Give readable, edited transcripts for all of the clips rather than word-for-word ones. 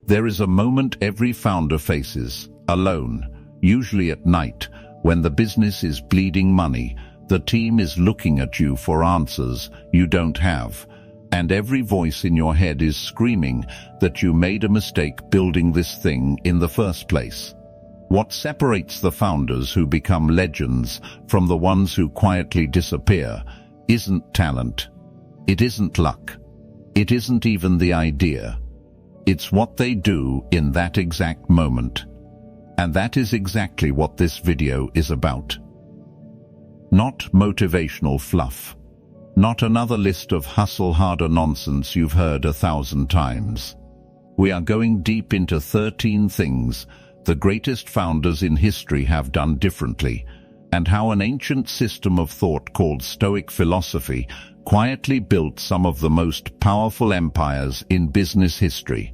There is a moment every founder faces, alone, usually at night, when the business is bleeding money, the team is looking at you for answers you don't have, and every voice in your head is screaming that you made a mistake building this thing in the first place. What separates the founders who become legends from the ones who quietly disappear isn't talent. It isn't luck. It isn't even the idea. It's what they do in that exact moment. And that is exactly what this video is about. Not motivational fluff. Not another list of hustle harder nonsense you've heard 1,000 times. We are going deep into 13 things the greatest founders in history have done differently, and how an ancient system of thought called Stoic philosophy quietly built some of the most powerful empires in business history.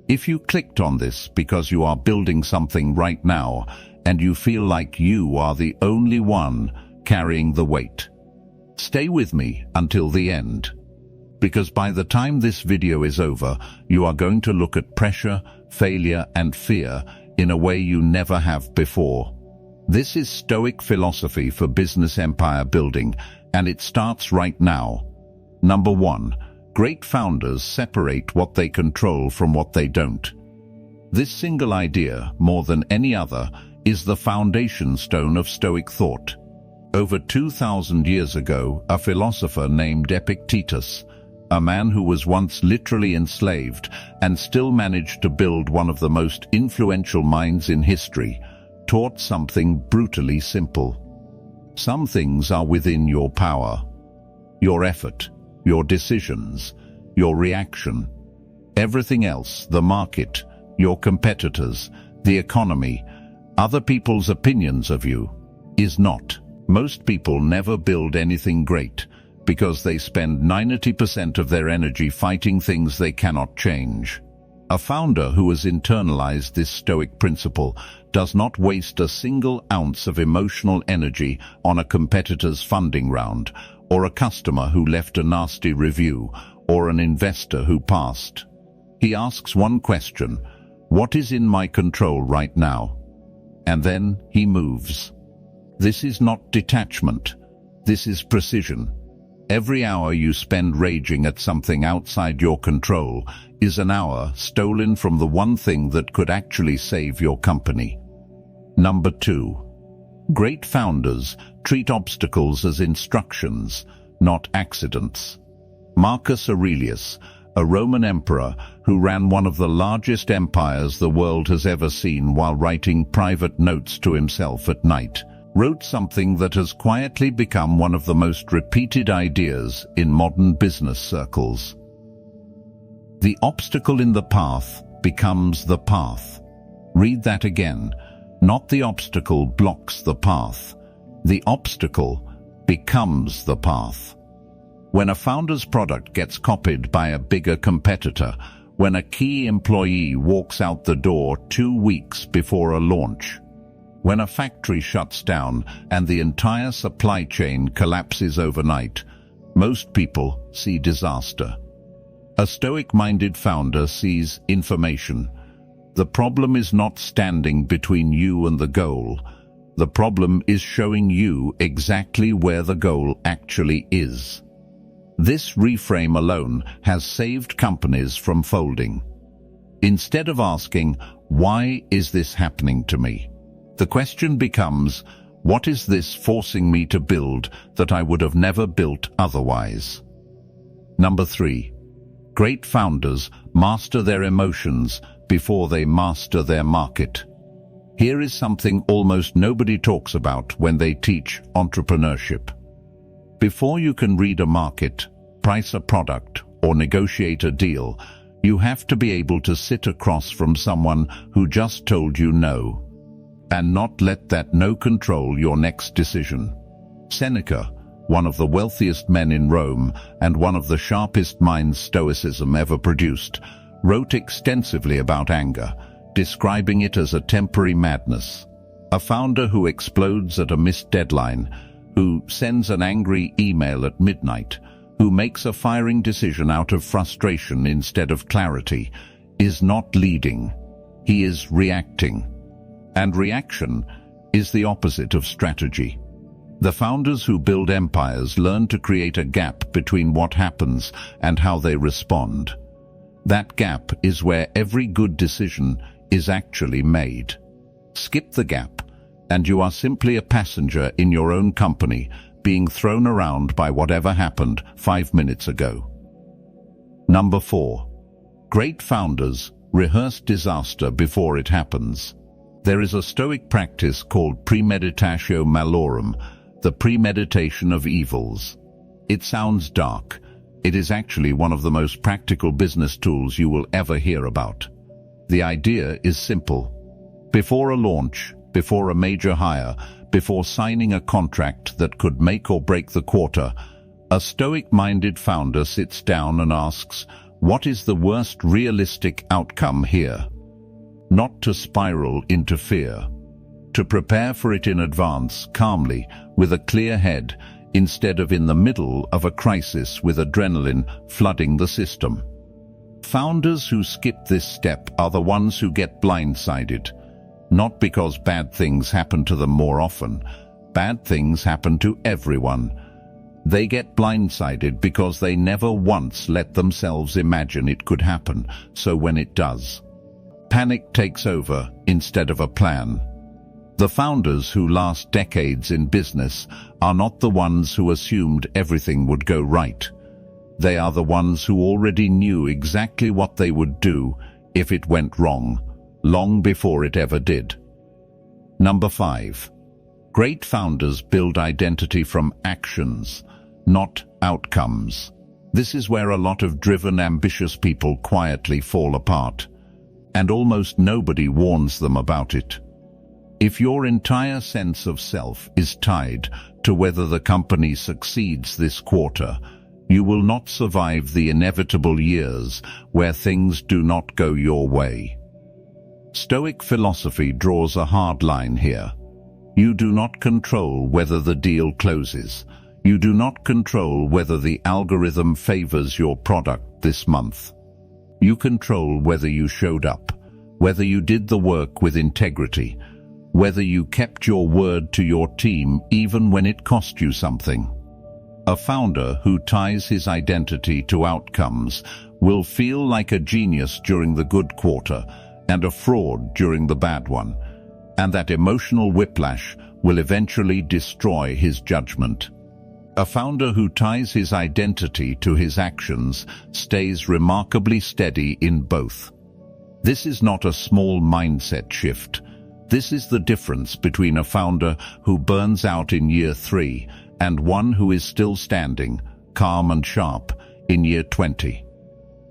If you clicked on this because you are building something right now and you feel like you are the only one carrying the weight, stay with me until the end. Because by the time this video is over, you are going to look at pressure, failure, and fear in a way you never have before. This is Stoic philosophy for business empire building, and it starts right now. Number 1. Great founders separate what they control from what they don't. This single idea, more than any other, is the foundation stone of Stoic thought. Over 2,000 years ago, a philosopher named Epictetus, a man who was once literally enslaved and still managed to build one of the most influential minds in history, taught something brutally simple. Some things are within your power. Your effort, your decisions, your reaction. Everything else, the market, your competitors, the economy, other people's opinions of you, is not. Most people never build anything great because they spend 90% of their energy fighting things they cannot change. A founder who has internalized this Stoic principle does not waste a single ounce of emotional energy on a competitor's funding round, or a customer who left a nasty review, or an investor who passed. He asks one question: what is in my control right now? And then he moves. This is not detachment. This is precision. Every hour you spend raging at something outside your control is an hour stolen from the one thing that could actually save your company. Number 2. Great founders treat obstacles as instructions, not accidents. Marcus Aurelius, a Roman emperor who ran one of the largest empires the world has ever seen while writing private notes to himself at night, wrote something that has quietly become one of the most repeated ideas in modern business circles. The obstacle in the path becomes the path. Read that again. Not the obstacle blocks the path. The obstacle becomes the path. When a founder's product gets copied by a bigger competitor, when a key employee walks out the door 2 weeks before a launch, when a factory shuts down and the entire supply chain collapses overnight, most people see disaster. A Stoic-minded founder sees information. The problem is not standing between you and the goal. The problem is showing you exactly where the goal actually is. This reframe alone has saved companies from folding. Instead of asking, "Why is this happening to me?" the question becomes, "What is this forcing me to build that I would have never built otherwise?" Number 3. Great founders master their emotions before they master their market. Here is something almost nobody talks about when they teach entrepreneurship. Before you can read a market, price a product, or negotiate a deal, you have to be able to sit across from someone who just told you no, and not let that no control your next decision. Seneca, one of the wealthiest men in Rome and one of the sharpest minds Stoicism ever produced, wrote extensively about anger, describing it as a temporary madness. A founder who explodes at a missed deadline, who sends an angry email at midnight, who makes a firing decision out of frustration instead of clarity, is not leading. He is reacting. And reaction is the opposite of strategy. The founders who build empires learn to create a gap between what happens and how they respond. That gap is where every good decision is actually made. Skip the gap, and you are simply a passenger in your own company, being thrown around by whatever happened 5 minutes ago. Number 4. Great founders rehearse disaster before it happens. There is a Stoic practice called premeditatio malorum, the premeditation of evils. It sounds dark. It is actually one of the most practical business tools you will ever hear about. The idea is simple. Before a launch, before a major hire, before signing a contract that could make or break the quarter, a Stoic-minded founder sits down and asks, what is the worst realistic outcome here? Not to spiral into fear. To prepare for it in advance, calmly, with a clear head, instead of in the middle of a crisis with adrenaline flooding the system. Founders who skip this step are the ones who get blindsided. Not because bad things happen to them more often. Bad things happen to everyone. They get blindsided because they never once let themselves imagine it could happen, so when it does, panic takes over instead of a plan. The founders who last decades in business are not the ones who assumed everything would go right. They are the ones who already knew exactly what they would do if it went wrong, long before it ever did. Number 5. Great founders build identity from actions, not outcomes. This is where a lot of driven, ambitious people quietly fall apart, and almost nobody warns them about it. If your entire sense of self is tied to whether the company succeeds this quarter, you will not survive the inevitable years where things do not go your way. Stoic philosophy draws a hard line here. You do not control whether the deal closes. You do not control whether the algorithm favors your product this month. You control whether you showed up, whether you did the work with integrity, whether you kept your word to your team even when it cost you something. A founder who ties his identity to outcomes will feel like a genius during the good quarter and a fraud during the bad one, and that emotional whiplash will eventually destroy his judgment. A founder who ties his identity to his actions stays remarkably steady in both. This is not a small mindset shift. This is the difference between a founder who burns out in year 3 and one who is still standing, calm and sharp, in year 20.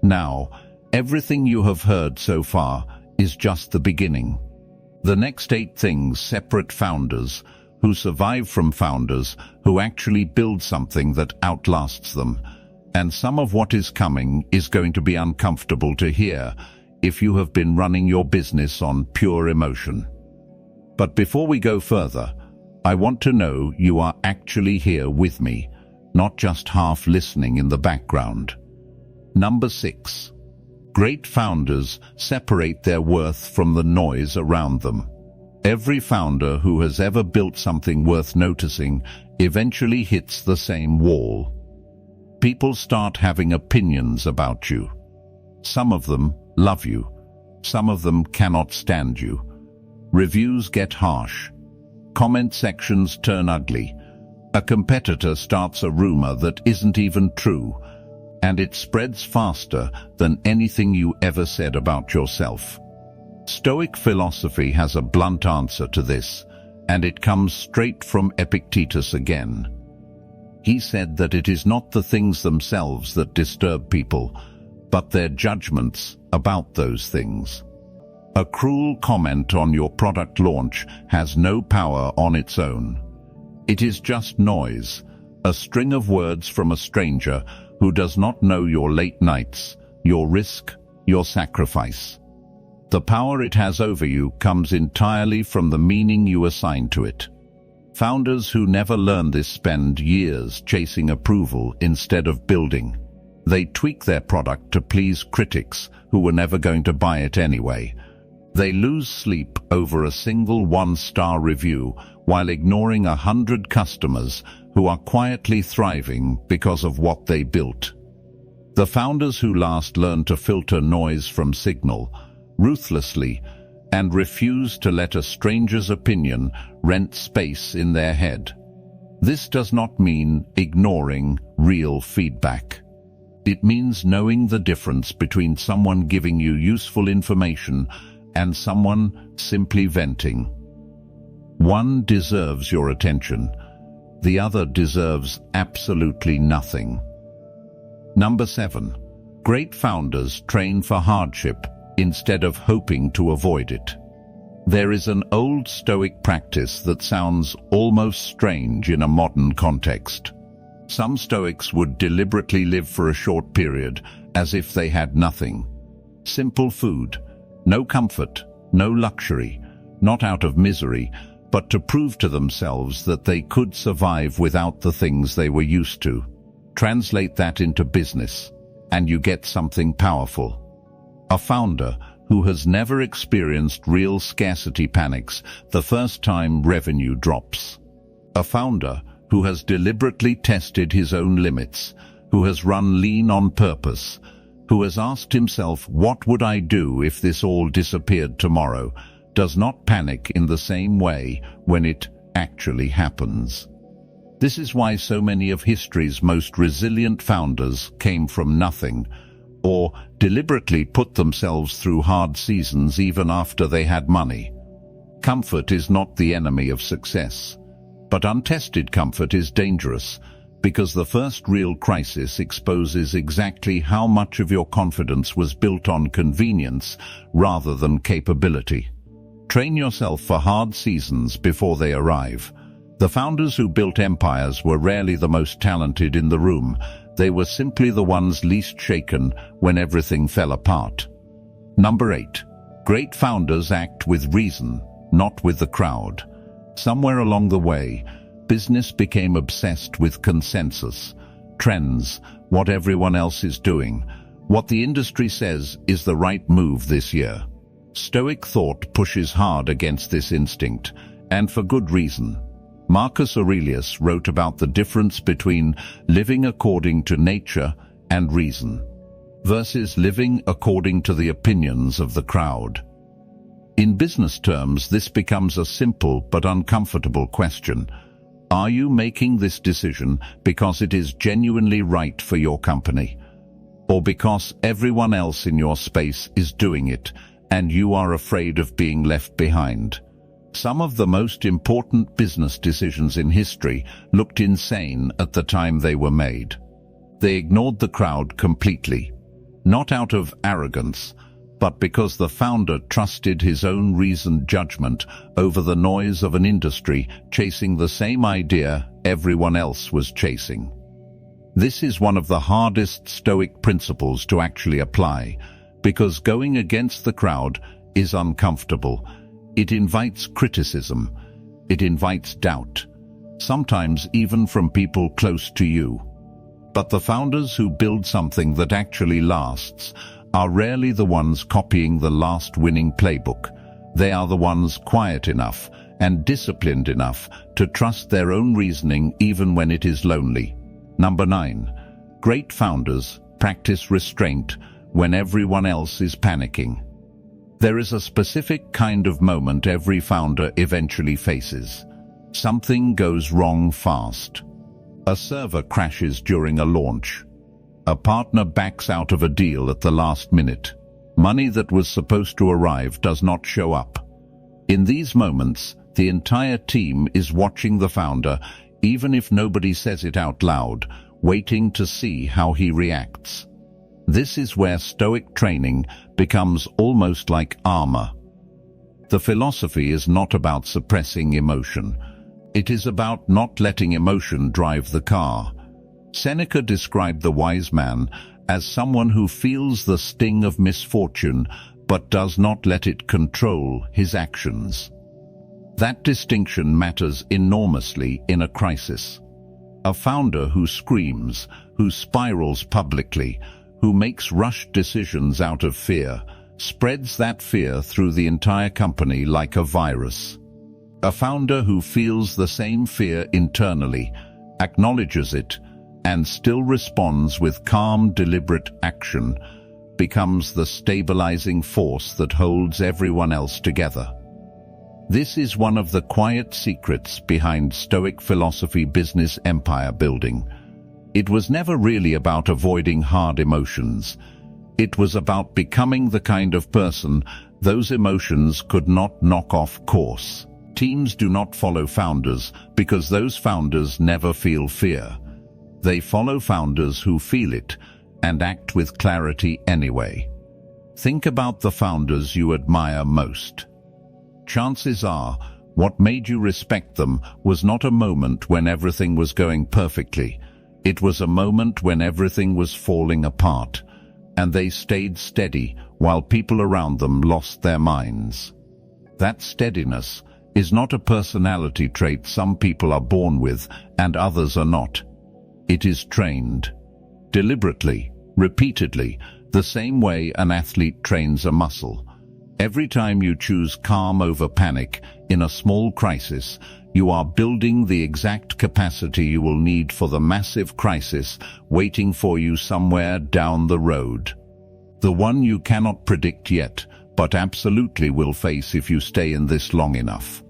Now, everything you have heard so far is just the beginning. The next 8 things separate founders who survive from founders who actually build something that outlasts them. And some of what is coming is going to be uncomfortable to hear if you have been running your business on pure emotion. But before we go further, I want to know you are actually here with me, not just half listening in the background. Number 6. Great founders separate their worth from the noise around them. Every founder who has ever built something worth noticing eventually hits the same wall. People start having opinions about you. Some of them love you. Some of them cannot stand you. Reviews get harsh. Comment sections turn ugly. A competitor starts a rumor that isn't even true, and it spreads faster than anything you ever said about yourself. Stoic philosophy has a blunt answer to this, and it comes straight from Epictetus again. He said that it is not the things themselves that disturb people, but their judgments about those things. A cruel comment on your product launch has no power on its own. It is just noise, a string of words from a stranger who does not know your late nights, your risk, your sacrifice. The power it has over you comes entirely from the meaning you assign to it. Founders who never learn this spend years chasing approval instead of building. They tweak their product to please critics who were never going to buy it anyway. They lose sleep over a single one-star review while ignoring 100 customers who are quietly thriving because of what they built. The founders who last learn to filter noise from signal ruthlessly and refuse to let a stranger's opinion rent space in their head. This does not mean ignoring real feedback. It means knowing the difference between someone giving you useful information and someone simply venting. One deserves your attention. The other deserves absolutely nothing. Number 7. Great founders train for hardship instead of hoping to avoid it. There is an old Stoic practice that sounds almost strange in a modern context. Some Stoics would deliberately live for a short period as if they had nothing. Simple food, no comfort, no luxury, not out of misery, but to prove to themselves that they could survive without the things they were used to. Translate that into business, and you get something powerful. A founder who has never experienced real scarcity panics the first time revenue drops. A founder who has deliberately tested his own limits, who has run lean on purpose, who has asked himself, what would I do if this all disappeared tomorrow, does not panic in the same way when it actually happens. This is why so many of history's most resilient founders came from nothing, or deliberately put themselves through hard seasons even after they had money. Comfort is not the enemy of success, but untested comfort is dangerous, because the first real crisis exposes exactly how much of your confidence was built on convenience rather than capability. Train yourself for hard seasons before they arrive. The founders who built empires were rarely the most talented in the room. They were simply the ones least shaken when everything fell apart. Number 8. Great founders act with reason, not with the crowd. Somewhere along the way, business became obsessed with consensus, trends, what everyone else is doing, what the industry says is the right move this year. Stoic thought pushes hard against this instinct, and for good reason. Marcus Aurelius wrote about the difference between living according to nature and reason, versus living according to the opinions of the crowd. In business terms, this becomes a simple but uncomfortable question. Are you making this decision because it is genuinely right for your company, or because everyone else in your space is doing it and you are afraid of being left behind? Some of the most important business decisions in history looked insane at the time they were made. They ignored the crowd completely, not out of arrogance, but because the founder trusted his own reasoned judgment over the noise of an industry chasing the same idea everyone else was chasing. This is one of the hardest Stoic principles to actually apply, because going against the crowd is uncomfortable. It invites criticism. It invites doubt, sometimes even from people close to you. But the founders who build something that actually lasts are rarely the ones copying the last winning playbook. They are the ones quiet enough and disciplined enough to trust their own reasoning even when it is lonely. Number 9. Great founders practice restraint when everyone else is panicking. There is a specific kind of moment every founder eventually faces. Something goes wrong fast. A server crashes during a launch. A partner backs out of a deal at the last minute. Money that was supposed to arrive does not show up. In these moments, the entire team is watching the founder, even if nobody says it out loud, waiting to see how he reacts. This is where Stoic training becomes almost like armor. The philosophy is not about suppressing emotion. It is about not letting emotion drive the car. Seneca described the wise man as someone who feels the sting of misfortune but does not let it control his actions. That distinction matters enormously in a crisis. A founder who screams, who spirals publicly, who makes rushed decisions out of fear, spreads that fear through the entire company like a virus. A founder who feels the same fear internally, acknowledges it, and still responds with calm, deliberate action, becomes the stabilizing force that holds everyone else together. This is one of the quiet secrets behind Stoic philosophy business empire building. It was never really about avoiding hard emotions. It was about becoming the kind of person those emotions could not knock off course. Teams do not follow founders because those founders never feel fear. They follow founders who feel it and act with clarity anyway. Think about the founders you admire most. Chances are, what made you respect them was not a moment when everything was going perfectly. It was a moment when everything was falling apart, and they stayed steady while people around them lost their minds. That steadiness is not a personality trait some people are born with and others are not. It is trained. Deliberately, repeatedly, the same way an athlete trains a muscle. Every time you choose calm over panic in a small crisis, you are building the exact capacity you will need for the massive crisis waiting for you somewhere down the road. The one you cannot predict yet, but absolutely will face if you stay in this long enough.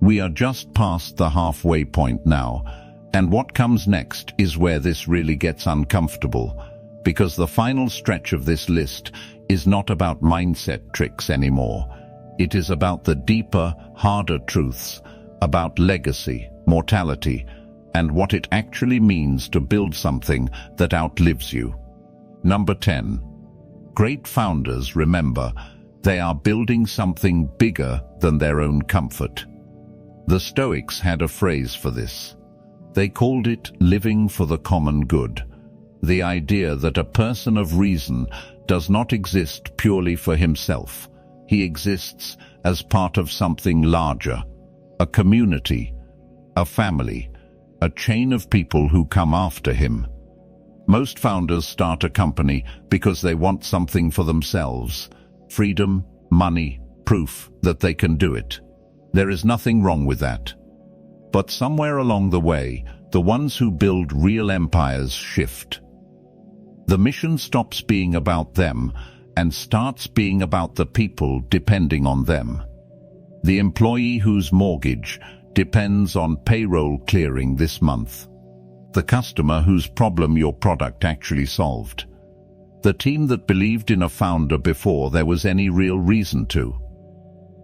We are just past the halfway point now, and what comes next is where this really gets uncomfortable, because the final stretch of this list is not about mindset tricks anymore. It is about the deeper, harder truths, about legacy, mortality, and what it actually means to build something that outlives you. Number 10. Great founders remember they are building something bigger than their own comfort. The Stoics had a phrase for this. They called it living for the common good. The idea that a person of reason does not exist purely for himself. He exists as part of something larger, a community, a family, a chain of people who come after him. Most founders start a company because they want something for themselves: freedom, money, proof that they can do it. There is nothing wrong with that. But somewhere along the way, the ones who build real empires shift. The mission stops being about them and starts being about the people depending on them. The employee whose mortgage depends on payroll clearing this month. The customer whose problem your product actually solved. The team that believed in a founder before there was any real reason to.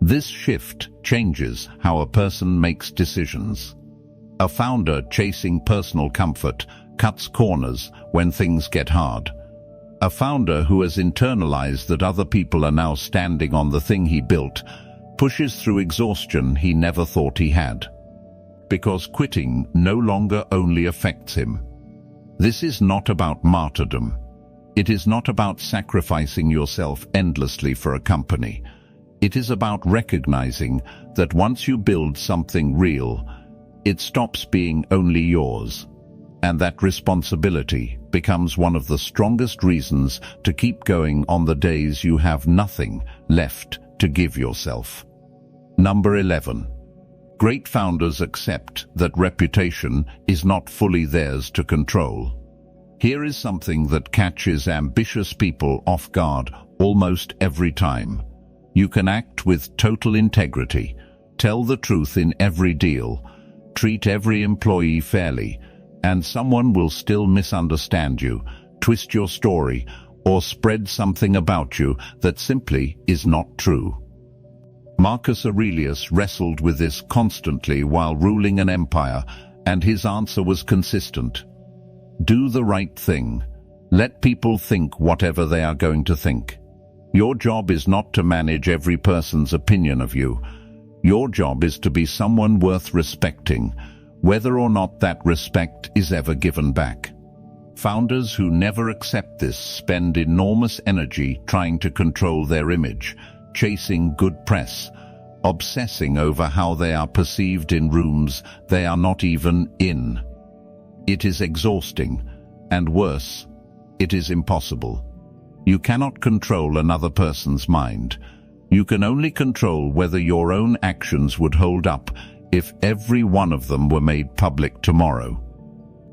This shift changes how a person makes decisions. A founder chasing personal comfort cuts corners when things get hard. A founder who has internalized that other people are now standing on the thing he built pushes through exhaustion he never thought he had. Because quitting no longer only affects him. This is not about martyrdom. It is not about sacrificing yourself endlessly for a company. It is about recognizing that once you build something real, it stops being only yours. And that responsibility becomes one of the strongest reasons to keep going on the days you have nothing left to give yourself. Number 11. Great founders accept that reputation is not fully theirs to control. Here is something that catches ambitious people off guard almost every time. You can act with total integrity, tell the truth in every deal, treat every employee fairly, and someone will still misunderstand you, twist your story, or spread something about you that simply is not true. Marcus Aurelius wrestled with this constantly while ruling an empire, and his answer was consistent. Do the right thing. Let people think whatever they are going to think. Your job is not to manage every person's opinion of you. Your job is to be someone worth respecting, whether or not that respect is ever given back. Founders who never accept this spend enormous energy trying to control their image, chasing good press, obsessing over how they are perceived in rooms they are not even in. It is exhausting, and worse, it is impossible. You cannot control another person's mind. You can only control whether your own actions would hold up if every one of them were made public tomorrow.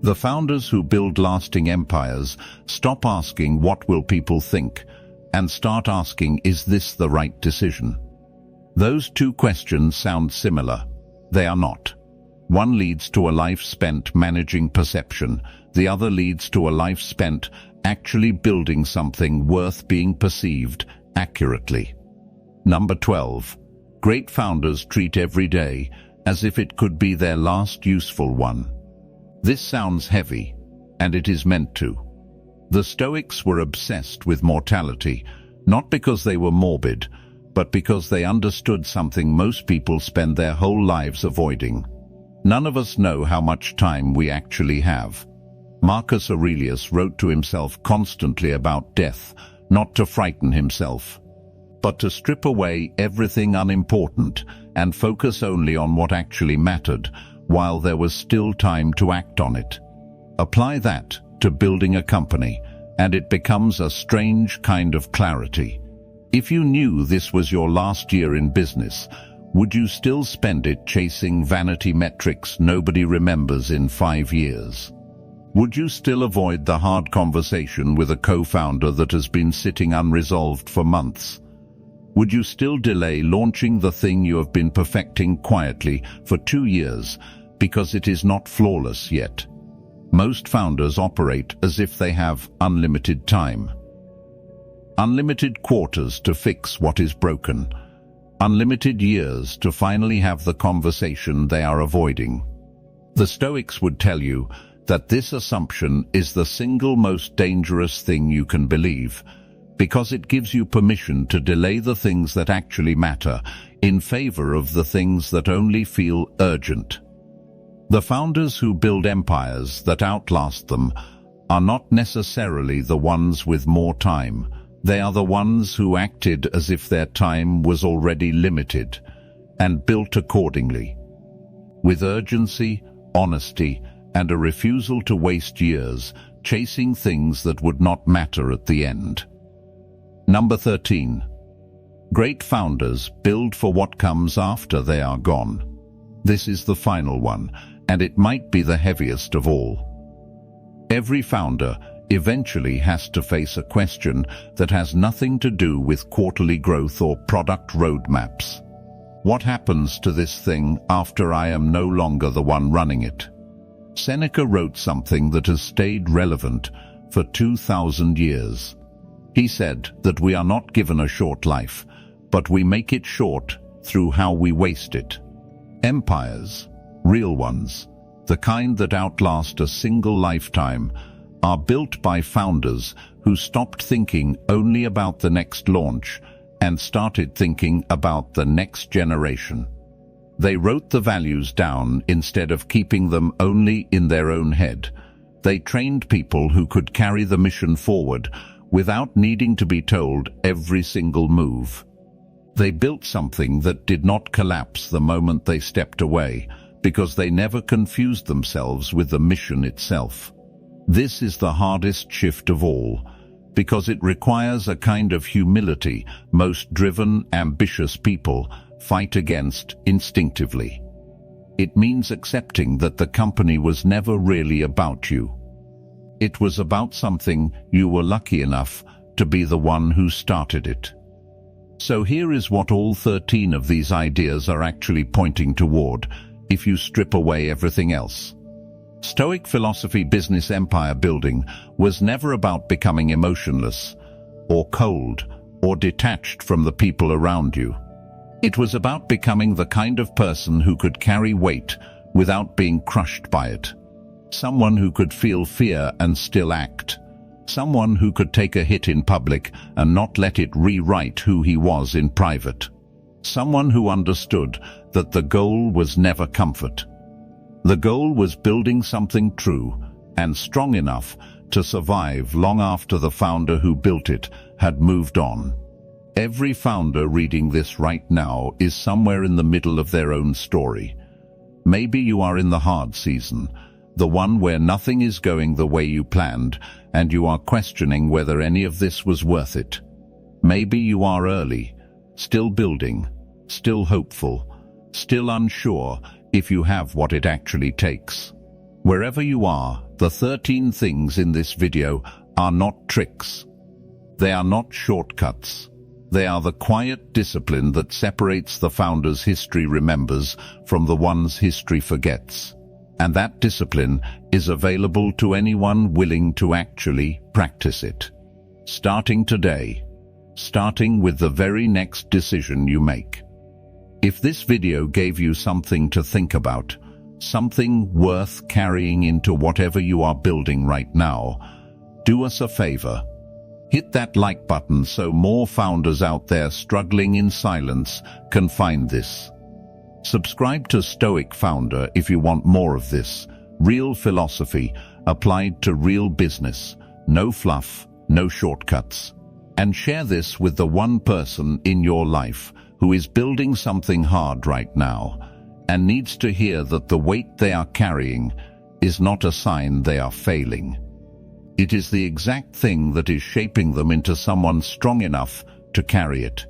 The founders who build lasting empires stop asking what will people think and start asking, is this the right decision? Those two questions sound similar. They are not. One leads to a life spent managing perception. The other leads to a life spent actually building something worth being perceived accurately. Number 12. Great founders treat every day as if it could be their last useful one. This sounds heavy, and it is meant to. The Stoics were obsessed with mortality, not because they were morbid, but because they understood something most people spend their whole lives avoiding. None of us know how much time we actually have. Marcus Aurelius wrote to himself constantly about death, not to frighten himself, but to strip away everything unimportant and focus only on what actually mattered, while there was still time to act on it. Apply that to building a company, and it becomes a strange kind of clarity. If you knew this was your last year in business, would you still spend it chasing vanity metrics nobody remembers in 5 years? Would you still avoid the hard conversation with a co-founder that has been sitting unresolved for months? Would you still delay launching the thing you have been perfecting quietly for 2 years because it is not flawless yet? Most founders operate as if they have unlimited time. Unlimited quarters to fix what is broken. Unlimited years to finally have the conversation they are avoiding. The Stoics would tell you that this assumption is the single most dangerous thing you can believe, because it gives you permission to delay the things that actually matter in favor of the things that only feel urgent. The founders who build empires that outlast them are not necessarily the ones with more time. They are the ones who acted as if their time was already limited and built accordingly, with urgency, honesty, and a refusal to waste years chasing things that would not matter at the end. Number 13. Great founders build for what comes after they are gone. This is the final one, and it might be the heaviest of all. Every founder eventually has to face a question that has nothing to do with quarterly growth or product roadmaps. What happens to this thing after I am no longer the one running it? Seneca wrote something that has stayed relevant for 2,000 years. He said that we are not given a short life, but we make it short through how we waste it. Empires, real ones, the kind that outlast a single lifetime, are built by founders who stopped thinking only about the next launch and started thinking about the next generation. They wrote the values down instead of keeping them only in their own head. They trained people who could carry the mission forward without needing to be told every single move. They built something that did not collapse the moment they stepped away, because they never confused themselves with the mission itself. This is the hardest shift of all, because it requires a kind of humility most driven, ambitious people fight against instinctively. It means accepting that the company was never really about you. It was about something you were lucky enough to be the one who started it. So here is what all 13 of these ideas are actually pointing toward, if you strip away everything else. Stoic philosophy business empire building was never about becoming emotionless, or cold, or detached from the people around you. It was about becoming the kind of person who could carry weight without being crushed by it. Someone who could feel fear and still act. Someone who could take a hit in public and not let it rewrite who he was in private. Someone who understood that the goal was never comfort. The goal was building something true and strong enough to survive long after the founder who built it had moved on. Every founder reading this right now is somewhere in the middle of their own story. Maybe you are in the hard season. The one where nothing is going the way you planned and you are questioning whether any of this was worth it. Maybe you are early, still building, still hopeful, still unsure if you have what it actually takes. Wherever you are, the 13 things in this video are not tricks. They are not shortcuts. They are the quiet discipline that separates the founders history remembers from the ones history forgets. And that discipline is available to anyone willing to actually practice it. Starting today. Starting with the very next decision you make. If this video gave you something to think about, something worth carrying into whatever you are building right now, do us a favor. Hit that like button so more founders out there struggling in silence can find this. Subscribe to Stoic Founder if you want more of this. Real philosophy applied to real business. No fluff, no shortcuts. And share this with the one person in your life who is building something hard right now and needs to hear that the weight they are carrying is not a sign they are failing. It is the exact thing that is shaping them into someone strong enough to carry it.